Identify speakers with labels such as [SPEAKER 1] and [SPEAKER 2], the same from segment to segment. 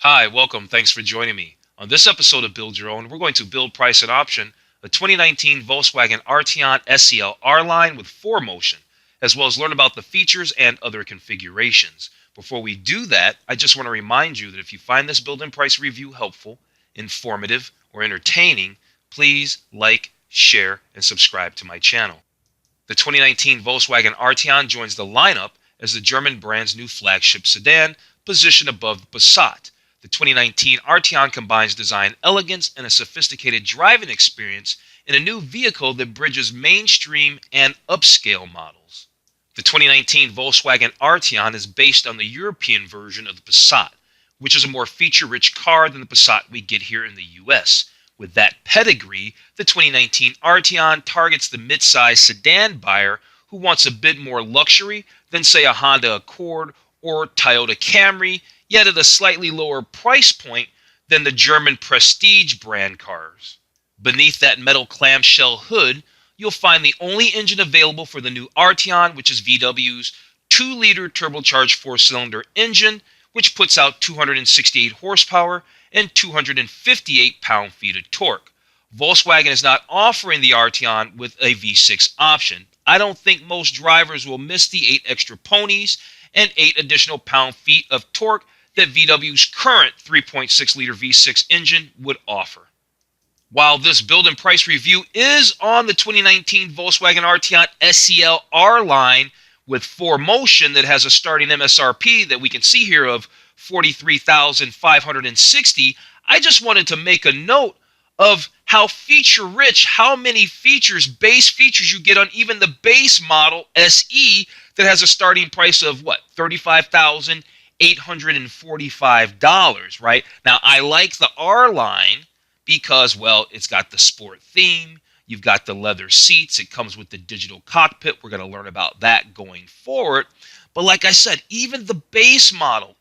[SPEAKER 1] Hi, welcome. Thanks for joining me. On this episode of Build Your Own, we're going to build, price, and option a 2019 Volkswagen Arteon SEL R-Line with 4MOTION, as well as learn about the features and other configurations. Before we do that, I just want to remind you that if you find this build and price review helpful, informative, or entertaining, please like, share, and subscribe to my channel. The 2019 Volkswagen Arteon joins the lineup as the German brand's new flagship sedan, positioned above the Passat. The 2019 Arteon combines design elegance and a sophisticated driving experience in a new vehicle that bridges mainstream and upscale models. The 2019 Volkswagen Arteon is based on the European version of the Passat, which is a more feature-rich car than the Passat we get here in the US. With that pedigree, the 2019 Arteon targets the mid-size sedan buyer who wants a bit more luxury than, say, a Honda Accord or Toyota Camry, yet at a slightly lower price point than the German prestige brand cars. Beneath that metal clamshell hood, you'll find the only engine available for the new Arteon, which is VW's 2-liter turbocharged 4-cylinder engine, which puts out 268 horsepower and 258 pound-feet of torque. Volkswagen is not offering the Arteon with a V6 option. I don't think most drivers will miss the 8 extra ponies and 8 additional pound-feet of torque that VW's current 3.6-liter V6 engine would offer. While this build and price review is on the 2019 Volkswagen Arteon SEL R-Line with 4MOTION that has a starting Msrp that we can see here of $43,560, I just wanted to make a note of how feature-rich, how many features, base features you get on even the base model SE that has a starting price of, what, $35,845, right? Now, I like the R-Line because, well, it's got the sport theme. You've got the leather seats. It comes with the digital cockpit. We're going to learn about that going forward. But like I said, even the base model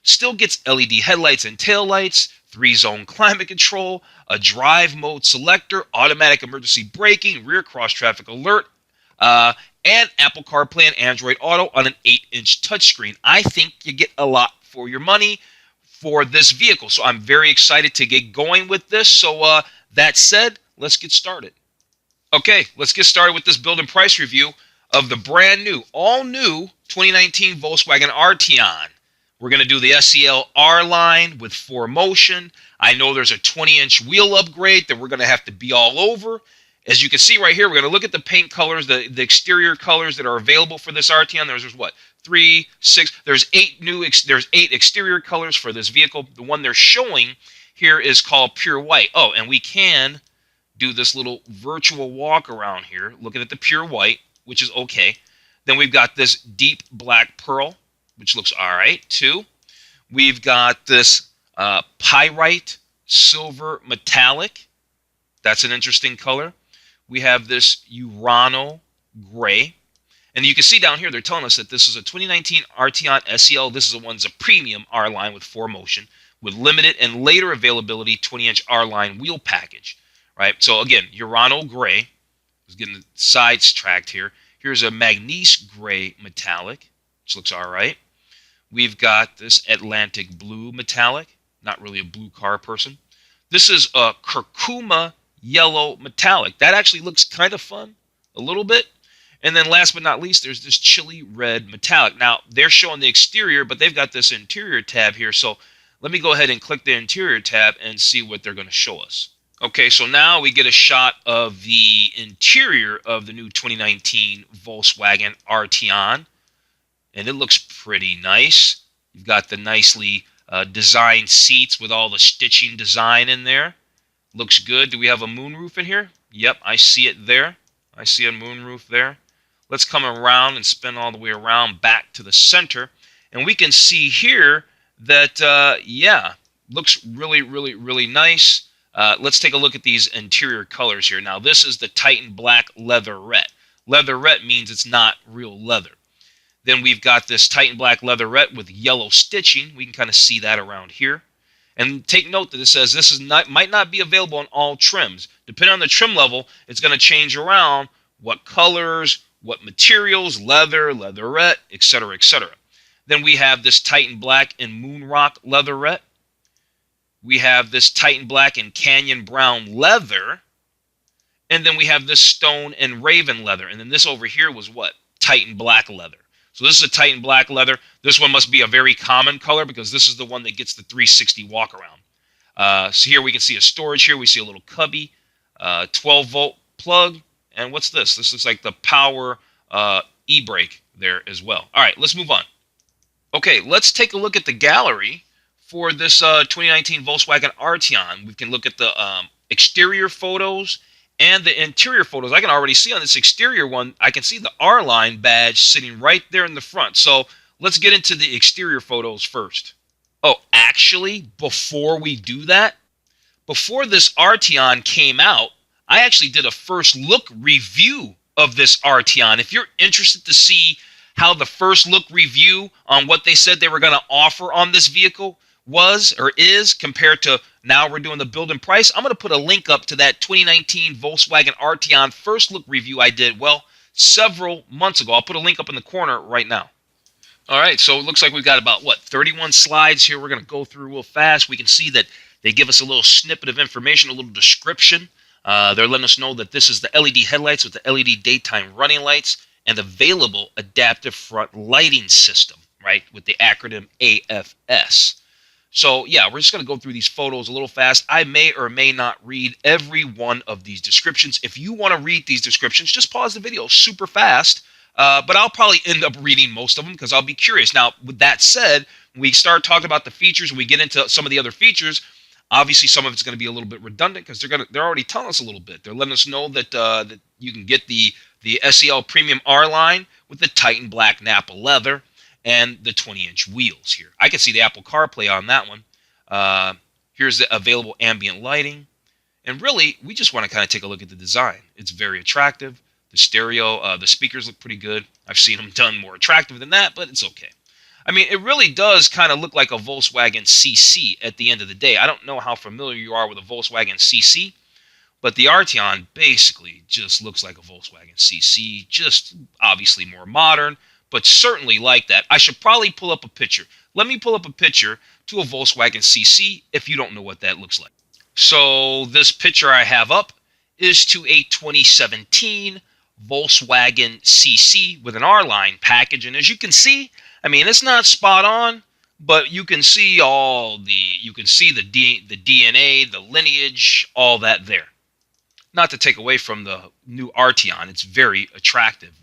[SPEAKER 1] still gets LED headlights and taillights, 3-zone climate control, a drive mode selector, automatic emergency braking, rear cross-traffic alert, and Apple CarPlay and Android Auto on an 8-inch touchscreen. I think you get a lot for your money for this vehicle. So I'm very excited to get going with this. So that said, let's get started. Okay, let's get started with this build and price review of the brand new, all new 2019 Volkswagen Arteon. We're going to do the SEL R-Line with 4MOTION. I know there's a 20-inch wheel upgrade that we're going to have to be all over. As you can see right here, we're going to look at the paint colors, the exterior colors that are available for this Arteon. There's what? 3, 6. There's 8 exterior colors for this vehicle. The one they're showing here is called Pure White. Oh, and we can do this little virtual walk around here, looking at the Pure White, which is okay. Then we've got this deep black pearl, which looks all right too. We've got this pyrite silver metallic. That's an interesting color. We have this Urano gray. And you can see down here, they're telling us that this is a 2019 Arteon SEL. This is a premium R-Line with 4MOTION with limited and later availability 20-inch R-Line wheel package. Right? So again, Urano gray. I was getting the sides tracked here. Here's a Magnese gray metallic, which looks all right. We've got this Atlantic blue metallic. Not really a blue car person. This is a curcuma yellow metallic. That actually looks kind of fun, a little bit. And then last but not least, there's this chili red metallic. Now, they're showing the exterior, but they've got this interior tab here. So let me go ahead and click the interior tab and see what they're going to show us. Okay, so now we get a shot of the interior of the new 2019 Volkswagen Arteon. And it looks pretty nice. You've got the nicely designed seats with all the stitching design in there. Looks good. Do we have a moonroof in here? Yep, I see it there. I see a moonroof there. Let's come around and spin all the way around back to the center. And we can see here that, yeah, looks really, really, really nice. Let's take a look at these interior colors here. Now, this is the Titan Black Leatherette. Leatherette means it's not real leather. Then we've got this Titan Black Leatherette with yellow stitching. We can kind of see that around here. And take note that it says this might not be available on all trims. Depending on the trim level, it's going to change around what colors, what materials, leather, leatherette, etc., etc. Then we have this Titan Black and Moon Rock leatherette. We have this Titan Black and Canyon Brown leather. And then we have this Stone and Raven leather. And then this over here was what? Titan Black leather. So this is a Titan Black leather. This one must be a very common color because this is the one that gets the 360 walk around. So here we can see a storage here. We see a little cubby, 12-volt plug. And what's this? This looks like the power e-brake there as well. All right, let's move on. Okay, let's take a look at the gallery for this 2019 Volkswagen Arteon. We can look at the exterior photos and the interior photos. I can already see on this exterior one, I can see the R-Line badge sitting right there in the front. So let's get into the exterior photos first. Oh, actually, before we do that, before this Arteon came out, I actually did a first look review of this Arteon. If you're interested to see how the first look review on what they said they were going to offer on this vehicle was or is compared to now we're doing the build and price, I'm going to put a link up to that 2019 Volkswagen Arteon first look review I did, well, several months ago. I'll put a link up in the corner right now. All right, so it looks like we've got about, 31 slides here we're going to go through real fast. We can see that they give us a little snippet of information, a little description. They're letting us know that this is the LED headlights with the LED daytime running lights and available adaptive front lighting system, right, with the acronym AFS. So, yeah, we're just going to go through these photos a little fast. I may or may not read every one of these descriptions. If you want to read these descriptions, just pause the video super fast. But I'll probably end up reading most of them because I'll be curious. Now, with that said, when we start talking about the features, when we get into some of the other features, obviously some of it's going to be a little bit redundant because they're already telling us a little bit. They're letting us know that that you can get the SEL Premium R-Line with the Titan Black Nappa leather and the 20-inch wheels here. I can see the Apple CarPlay on that one. Here's the available ambient lighting. And really, we just want to kind of take a look at the design. It's very attractive. The stereo, the speakers look pretty good. I've seen them done more attractive than that, but it's okay. I mean, it really does kind of look like a Volkswagen CC at the end of the day. I don't know how familiar you are with a Volkswagen CC, but the Arteon basically just looks like a Volkswagen CC, just obviously more modern, but certainly like that. I should probably pull up a picture. Let me pull up a picture to a Volkswagen CC if you don't know what that looks like. So this picture I have up is to a 2017 Volkswagen CC with an R-Line package. And as you can see, I mean, it's not spot on, but you can see the DNA, the lineage, all that there. Not to take away from the new Arteon, it's very attractive,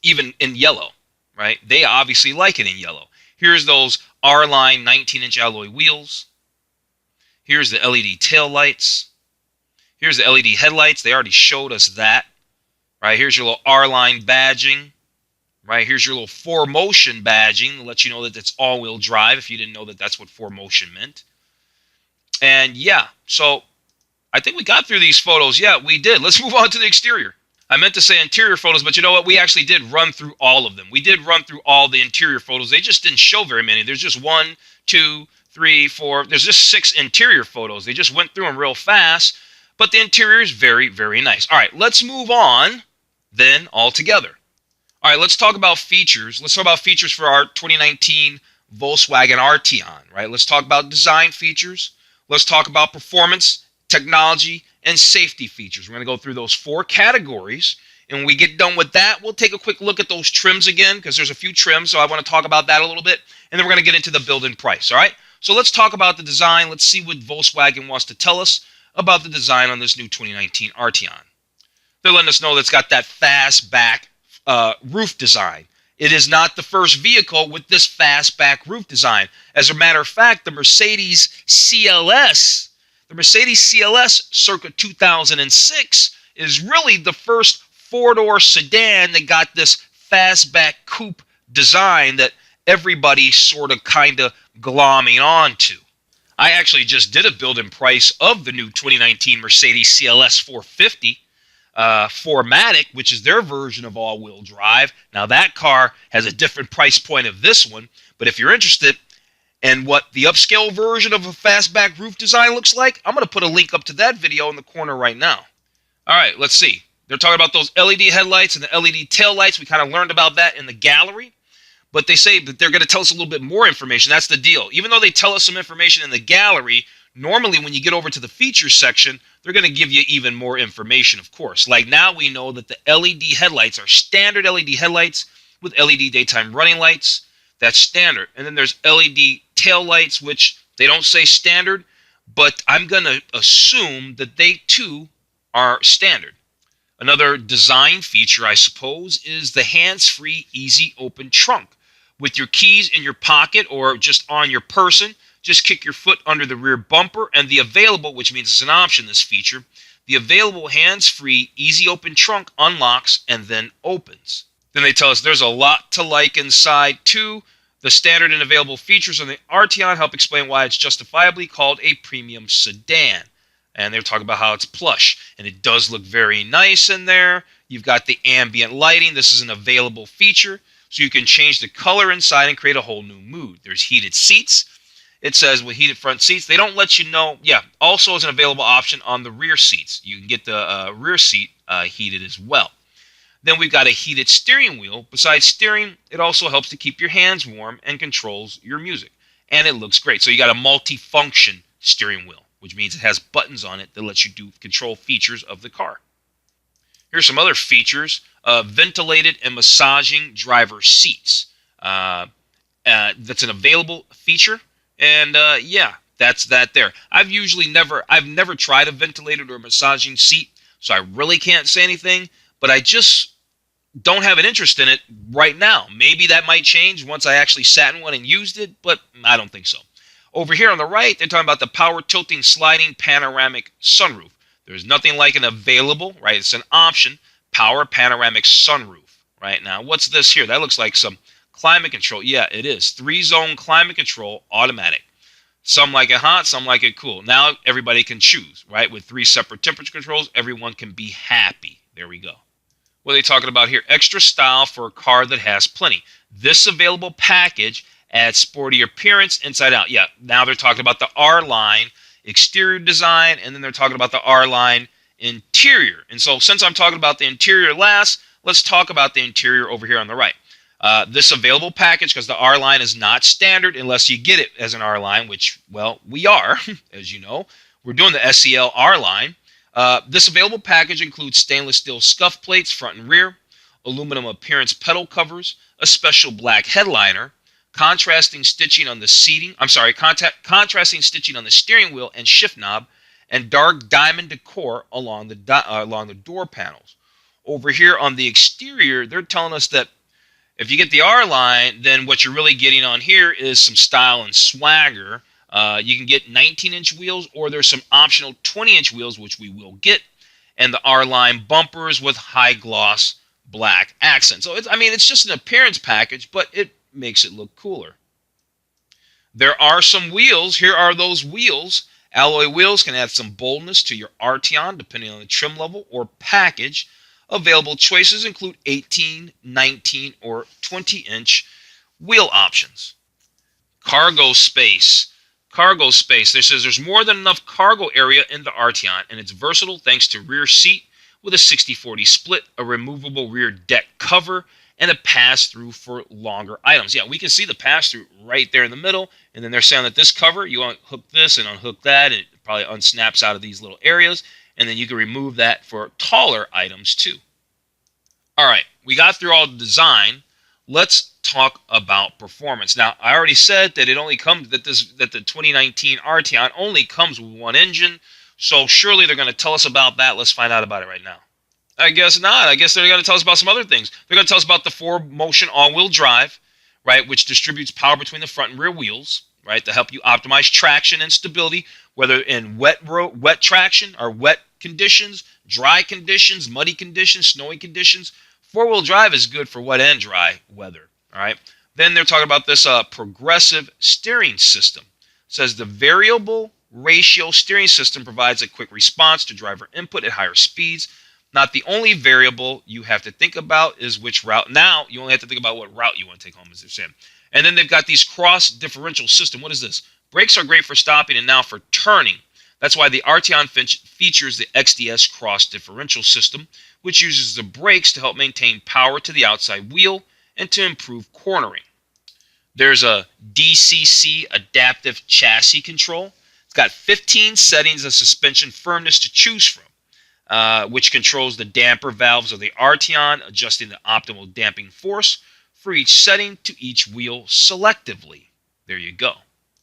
[SPEAKER 1] even in yellow, right? They obviously like it in yellow. Here's those R-Line 19-inch alloy wheels. Here's the LED tail lights. Here's the LED headlights. They already showed us that. Right, here's your little R-Line badging. Right, here's your little 4MOTION badging to let you know that it's all-wheel drive if you didn't know that that's what 4MOTION meant. And yeah, so I think we got through these photos. Yeah, we did. Let's move on to the exterior. I meant to say interior photos, but you know what? We actually did run through all of them. We did run through all the interior photos. They just didn't show very many. There's just 1, 2, 3, 4. There's just 6 interior photos. They just went through them real fast, but the interior is very, very nice. All right, let's move on then altogether. All right, let's talk about features. Let's talk about features for our 2019 Volkswagen Arteon, right? Let's talk about design features. Let's talk about performance, technology, and safety features. We're going to go through those 4 categories. And when we get done with that, we'll take a quick look at those trims again because there's a few trims, so I want to talk about that a little bit. And then we're going to get into the build and price, all right? So let's talk about the design. Let's see what Volkswagen wants to tell us about the design on this new 2019 Arteon. They're letting us know that it's got that fastback roof design. It is not the first vehicle with this fastback roof design. As a matter of fact, the Mercedes CLS circa 2006 is really the first 4-door sedan that got this fastback coupe design that everybody sort of kind of glomming onto. I actually just did a build and price of the new 2019 Mercedes CLS 450. 4MOTIC, which is their version of all-wheel drive. Now that car has a different price point of this one, but if you're interested in what the upscale version of a fastback roof design looks like, I'm going to put a link up to that video in the corner right now. All right, let's see. They're talking about those LED headlights and the LED tail lights. We kind of learned about that in the gallery. but they say that they're going to tell us a little bit more information. That's the deal. Even though they tell us some information in the gallery, normally when you get over to the features section, they're going to give you even more information, of course. Like now we know that the LED headlights are standard LED headlights with LED daytime running lights. That's standard. And then there's LED tail lights, which they don't say standard, but I'm going to assume that they too are standard. Another design feature, I suppose, is the hands-free easy open trunk. With your keys in your pocket or just on your person, just kick your foot under the rear bumper, and the available, which means it's an option, this feature, the available hands-free easy open trunk unlocks and then opens. Then they tell us there's a lot to like inside too. The standard and available features on the Arteon help explain why it's justifiably called a premium sedan. And they're talking about how it's plush, and it does look very nice in there. You've got the ambient lighting. This is an available feature, so you can change the color inside and create a whole new mood. There's heated seats. It says with heated front seats. They don't let you know. Yeah, also is an available option on the rear seats. You can get the rear seat heated as well. Then we've got a heated steering wheel. Besides steering, it also helps to keep your hands warm and controls your music. And it looks great. So you got a multi-function steering wheel, which means it has buttons on it that lets you do control features of the car. Here's some other features. Ventilated and massaging driver seats. That's an available feature. And yeah, that's that there. I've never tried a ventilated or massaging seat, so I really can't say anything, but I just don't have an interest in it right now. Maybe that might change once I actually sat in one and used it, but I don't think so. Over here on the right, they're talking about the power tilting sliding panoramic sunroof. There's nothing like an available, right? It's an option, power panoramic sunroof, right? Now, what's this here? That looks like some climate control. Yeah, it is. 3-zone climate control, automatic. Some like it hot, some like it cool. Now everybody can choose, right? With 3 separate temperature controls, everyone can be happy. There we go. What are they talking about here? Extra style for a car that has plenty. This available package adds sporty appearance inside out. Yeah, now they're talking about the R-Line exterior design, and then they're talking about the R-Line interior. And so since I'm talking about the interior last, let's talk about the interior over here on the right. This available package, because the R-Line is not standard unless you get it as an R-Line, which, well, we are, as you know. We're doing the SEL R-Line. This available package includes stainless steel scuff plates front and rear, aluminum appearance pedal covers, a special black headliner, contrasting stitching on the contrasting stitching on the steering wheel and shift knob, and dark diamond decor along the door panels. Over here on the exterior, they're telling us that if you get the R-Line, then what you're really getting on here is some style and swagger. You can get 19-inch wheels, or there's some optional 20-inch wheels, which we will get, and the R-Line bumpers with high-gloss black accents. So, it's just an appearance package, but it makes it look cooler. There are some wheels. Here are those wheels. Alloy wheels can add some boldness to your Arteon, depending on the trim level or package. Available choices include 18, 19, or 20-inch wheel options. Cargo space. Cargo space. This says there's more than enough cargo area in the Arteon, and it's versatile thanks to rear seat with a 60-40 split, a removable rear deck cover, and a pass-through for longer items. Yeah, we can see the pass-through right there in the middle, and then they're saying that this cover, you unhook this and unhook that, and it probably unsnaps out of these little areas, and then you can remove that for taller items too. All right, we got through all the design. Let's talk about performance. Now, I already said that it only comes that the 2019 Arteon only comes with one engine, so surely they're going to tell us about that. Let's find out about it right now. I guess not. I guess they're going to tell us about some other things. They're going to tell us about the 4MOTION all-wheel drive, right, which distributes power between the front and rear wheels, right, to help you optimize traction and stability, whether in wet traction or wet conditions, dry conditions, muddy conditions, snowy conditions. 4-wheel drive is good for wet and dry weather, all right? Then they're talking about this progressive steering system. It says the variable ratio steering system provides a quick response to driver input at higher speeds. Not the only variable you have to think about is which route. Now, you only have to think about what route you want to take home, as they're saying. And then they've got these cross differential system. What is this? Brakes are great for stopping and now for turning. That's why the Arteon features the XDS cross differential system, which uses the brakes to help maintain power to the outside wheel and to improve cornering. There's a DCC adaptive chassis control. It's got 15 settings of suspension firmness to choose from, which controls the damper valves of the Arteon, adjusting the optimal damping force for each setting to each wheel selectively. There you go.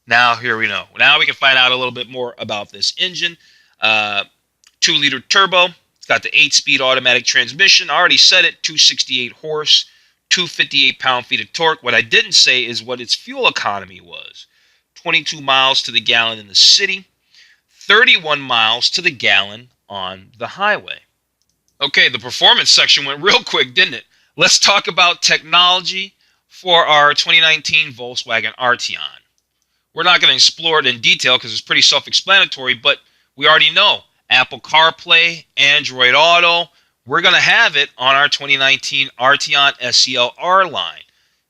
[SPEAKER 1] Now, here we know. Now we can find out a little bit more about this engine. 2-liter turbo. It's got the 8-speed automatic transmission. I already said it, 268 horse, 258 pound-feet of torque. What I didn't say is what its fuel economy was. 22 miles to the gallon in the city, 31 miles to the gallon on the highway. Okay, the performance section went real quick, didn't it? Let's talk about technology for our 2019 Volkswagen Arteon. We're not going to explore it in detail because it's pretty self-explanatory, but we already know Apple CarPlay, Android Auto. We're going to have it on our 2019 Arteon SEL R line.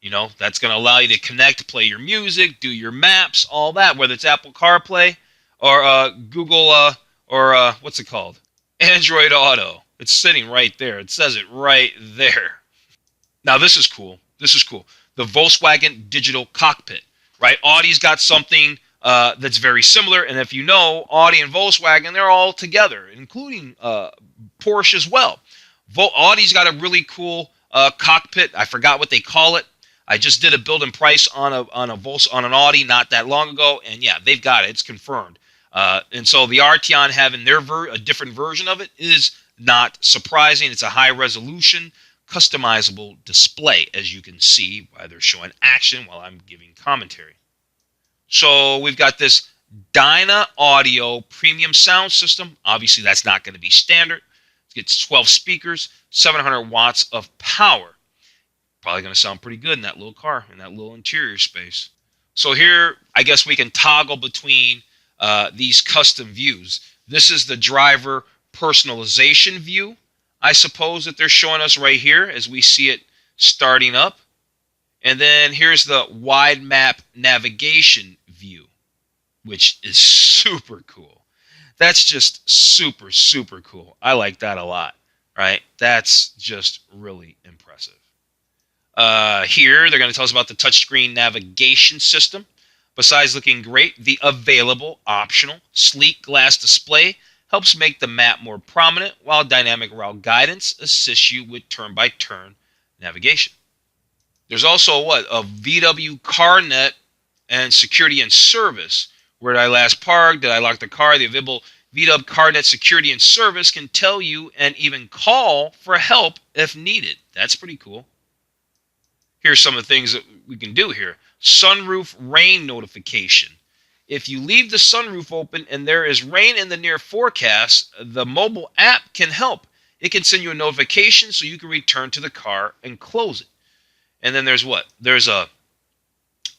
[SPEAKER 1] You know, that's going to allow you to connect, play your music, do your maps, all that, whether it's Apple CarPlay or Google what's it called? Android Auto. It's sitting right there. It says it right there. Now, this is cool. This is cool. The Volkswagen Digital Cockpit, right? Audi's got something that's very similar. And if you know, Audi and Volkswagen, they're all together, including Porsche as well. Audi's got a really cool cockpit. I forgot what they call it. I just did a build and price on an Audi not that long ago, and yeah, they've got it. It's confirmed. And so the Arteon having a different version of it is not surprising. It's a high resolution, customizable display, as you can see while they're showing action while I'm giving commentary. So we've got this Dyna Audio premium sound system. Obviously, that's not going to be standard. It gets 12 speakers, 700 watts of power. Probably going to sound pretty good in that little car, in that little interior space. So here, I guess we can toggle between these custom views. This is the driver personalization view, I suppose, that they're showing us right here as we see it starting up. And then here's the wide map navigation view, which is super cool. That's just super, super cool. I like that a lot, right? That's just really impressive. Here, they're going to tell us about the touchscreen navigation system. Besides looking great, the available, optional, sleek glass display helps make the map more prominent, while dynamic route guidance assists you with turn-by-turn navigation. There's also a VW CarNet and security and service. Where did I last park? Did I lock the car? The available VW CarNet security and service can tell you and even call for help if needed. That's pretty cool. Here's some of the things that we can do here. Sunroof rain notification. If you leave the sunroof open and there is rain in the near forecast, the mobile app can help. It can send you a notification so you can return to the car and close it. And then there's what? There's a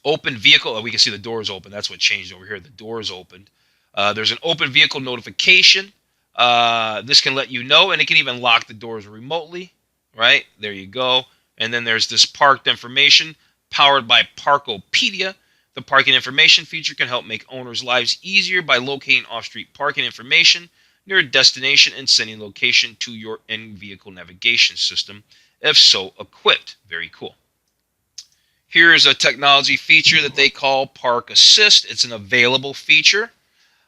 [SPEAKER 1] open vehicle. Oh, we can see the doors open. That's what changed over here. The doors opened. There's an open vehicle notification. This can let you know, and it can even lock the doors remotely. Right? There you go. And then there's this parked information powered by Parkopedia. The parking information feature can help make owners' lives easier by locating off-street parking information near a destination and sending location to your in-vehicle navigation system, if so equipped. Very cool. Here's a technology feature that they call Park Assist. It's an available feature.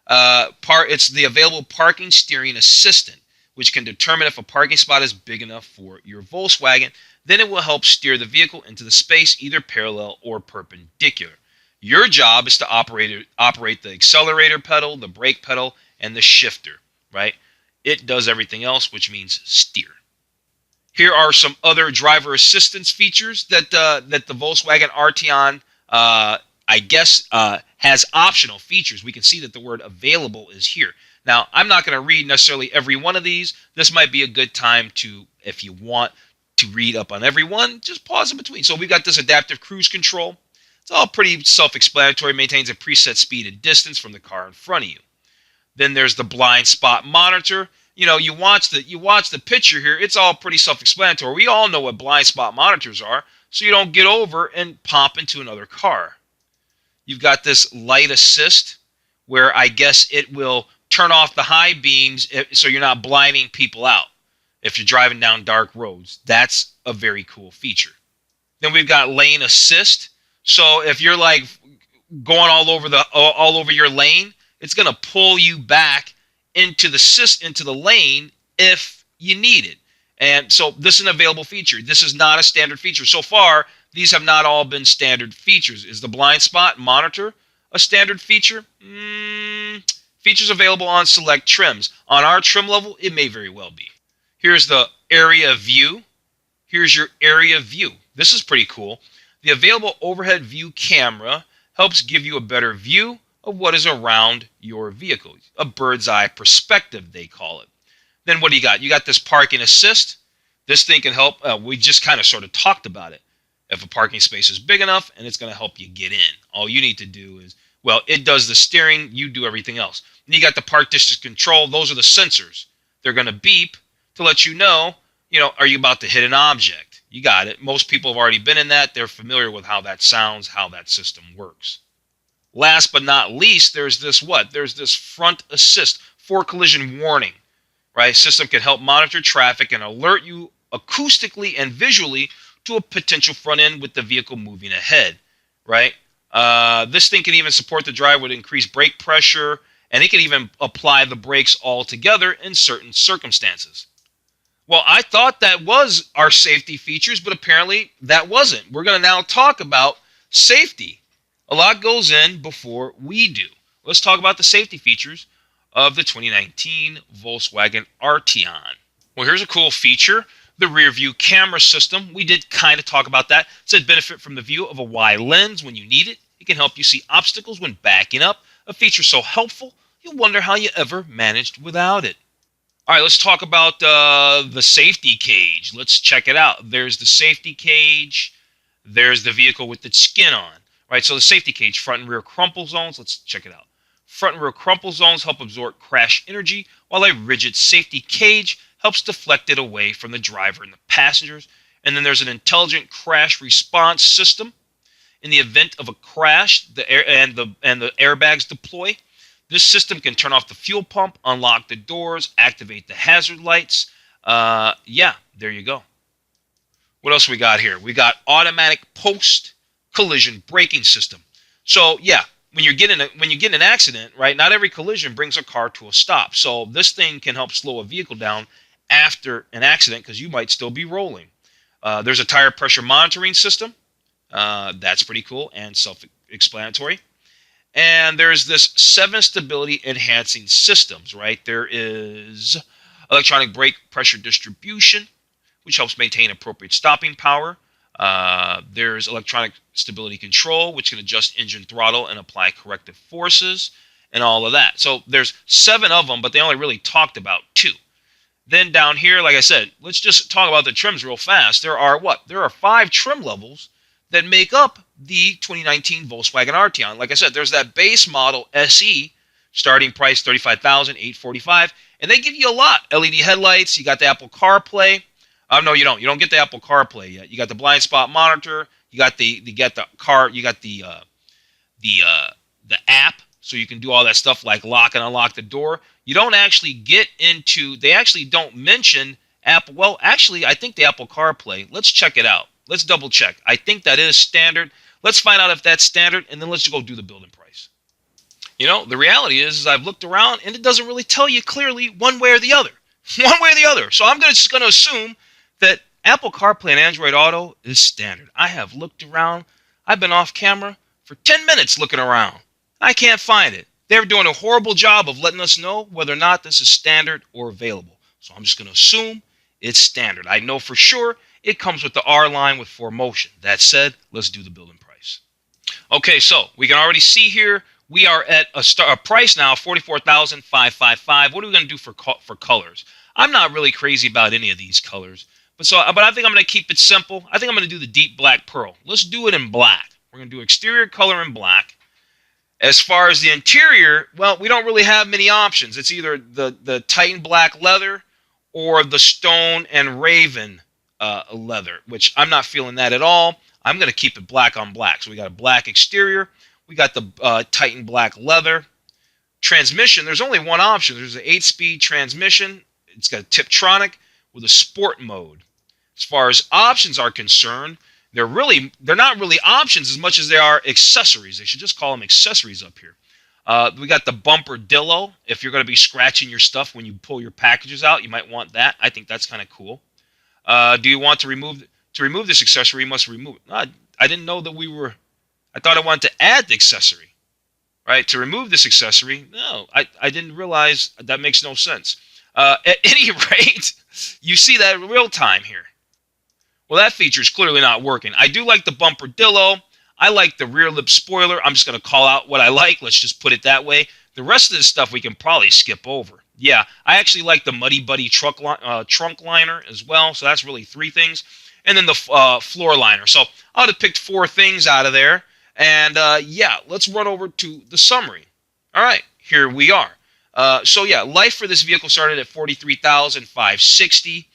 [SPEAKER 1] It's the available parking steering assistant, which can determine if a parking spot is big enough for your Volkswagen. Then it will help steer the vehicle into the space, either parallel or perpendicular. Your job is to operate the accelerator pedal, the brake pedal, and the shifter, right? It does everything else, which means steer. Here are some other driver assistance features that the Volkswagen Arteon, has optional features. We can see that the word available is here. Now, I'm not going to read necessarily every one of these. This might be a good time to, if you want to read up on every one, just pause in between. So we've got this adaptive cruise control. It's all pretty self-explanatory. Maintains a preset speed and distance from the car in front of you. Then there's the blind spot monitor. You know, you watch the picture here. It's all pretty self-explanatory. We all know what blind spot monitors are, so you don't get over and pop into another car. You've got this light assist, where I guess it will turn off the high beams so you're not blinding people out if you're driving down dark roads. That's a very cool feature. Then we've got lane assist. So if you're like going all over your lane, it's going to pull you back into the lane if you need it. And so this is an available feature. This is not a standard feature. So far, these have not all been standard features. Is the blind spot monitor a standard feature? Features available on select trims. On our trim level, it may very well be. Here's the area view. Here's your area view. This is pretty cool. The available overhead view camera helps give you a better view of what is around your vehicle. A bird's eye perspective, they call it. Then what do you got? You got this parking assist. This thing can help. We just kind of sort of talked about it. If a parking space is big enough, and it's going to help you get in. All you need to do is, well, it does the steering. You do everything else. Then you got the park distance control. Those are the sensors. They're going to beep to let you know, are you about to hit an object? You got it. Most people have already been in that. They're familiar with how that sounds, how that system works. Last but not least, there's this There's this front assist for collision warning. Right? System can help monitor traffic and alert you acoustically and visually to a potential front end with the vehicle moving ahead. Right? This thing can even support the driver with increased brake pressure, and it can even apply the brakes altogether in certain circumstances. Well, I thought that was our safety features, but apparently that wasn't. We're going to now talk about safety. A lot goes in before we do. Let's talk about the safety features of the 2019 Volkswagen Arteon. Well, here's a cool feature, the rear view camera system. We did kind of talk about that. It said benefit from the view of a wide lens when you need it. It can help you see obstacles when backing up. A feature so helpful, you'll wonder how you ever managed without it. All right, let's talk about the safety cage. Let's check it out. There's the safety cage. There's the vehicle with its skin on. Right, so the safety cage, front and rear crumple zones. Let's check it out. Front and rear crumple zones help absorb crash energy, while a rigid safety cage helps deflect it away from the driver and the passengers. And then there's an intelligent crash response system. In the event of a crash, the airbags deploy. This system can turn off the fuel pump, unlock the doors, activate the hazard lights. Yeah, there you go. What else we got here? We got automatic post-collision braking system. So yeah, when you get in an accident, right? Not every collision brings a car to a stop. So this thing can help slow a vehicle down after an accident because you might still be rolling. There's a tire pressure monitoring system. That's pretty cool and self-explanatory. And there's this 7 stability enhancing systems, right? There is electronic brake pressure distribution, which helps maintain appropriate stopping power. There's electronic stability control, which can adjust engine throttle and apply corrective forces and all of that. So there's 7 of them, but they only really talked about 2. Then down here, like I said, let's just talk about the trims real fast. There are 5 trim levels that make up the 2019 Volkswagen Arteon. Like I said, there's that base model SE, starting price $35,845, and they give you a lot. LED headlights, you got the Apple CarPlay. No, you don't. You don't get the Apple CarPlay yet. You got the blind spot monitor. You got the app, so you can do all that stuff like lock and unlock the door. You don't actually get into. They actually don't mention Apple. Well, actually, I think the Apple CarPlay. Let's check it out. Let's double check. I think that is standard. Let's find out if that's standard, and then let's go do the building price. The reality is I've looked around, and it doesn't really tell you clearly one way or the other. One way or the other. So I'm just going to assume that Apple CarPlay and Android Auto is standard. I have looked around. I've been off camera for 10 minutes looking around. I can't find it. They're doing a horrible job of letting us know whether or not this is standard or available. So I'm just going to assume it's standard. I know for sure it comes with the R line with 4MOTION. That said, let's do the building price. Okay, so we can already see here we are at a price now, $44,555. What are we going to do for colors? I'm not really crazy about any of these colors, but I think I'm going to keep it simple. I think I'm going to do the deep black pearl. Let's do it in black. We're going to do exterior color in black. As far as the interior, well, we don't really have many options. It's either the Titan black leather or the stone and raven leather, which I'm not feeling that at all. I'm going to keep it black on black. So we got a black exterior. We got the Titan black leather. Transmission, there's only one option. There's an 8-speed transmission. It's got a Tiptronic with a sport mode. As far as options are concerned, they're not really options as much as they are accessories. They should just call them accessories up here. We got the bumper dillo. If you're going to be scratching your stuff when you pull your packages out, you might want that. I think that's kind of cool. Do you want to remove this accessory? You must remove it. I didn't know that we were. I thought I wanted to add the accessory, right? To remove this accessory, no, I didn't realize that makes no sense. At any rate, you see that in real time here. Well, that feature is clearly not working. I do like the bumper dillo. I like the rear lip spoiler. I'm just going to call out what I like. Let's just put it that way. The rest of this stuff we can probably skip over. Yeah, I actually like the Muddy Buddy trunk liner as well. So that's really 3 things. And then the floor liner. So I would have picked 4 things out of there. And yeah, let's run over to the summary. All right, here we are. So yeah, life for this vehicle started at $43,560.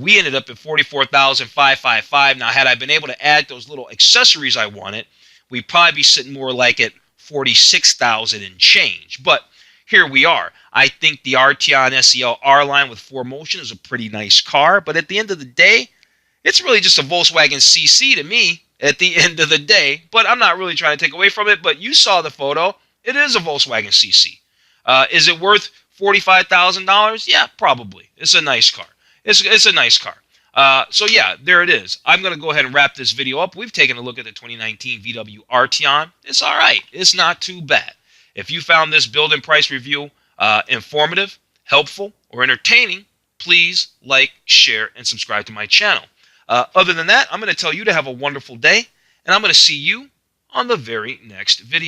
[SPEAKER 1] We ended up at $44,555. Now, had I been able to add those little accessories I wanted, we'd probably be sitting more like at $46,000 and change. But here we are. I think the Arteon SEL R-Line with 4MOTION is a pretty nice car. But at the end of the day, it's really just a Volkswagen CC to me at the end of the day. But I'm not really trying to take away from it. But you saw the photo. It is a Volkswagen CC. Is it worth $45,000? Yeah, probably. It's a nice car. It's a nice car. So yeah, there it is. I'm going to go ahead and wrap this video up. We've taken a look at the 2019 VW Arteon. It's all right. It's not too bad. If you found this build and price review informative, helpful, or entertaining, please like, share, and subscribe to my channel. Other than that, I'm going to tell you to have a wonderful day, and I'm going to see you on the very next video.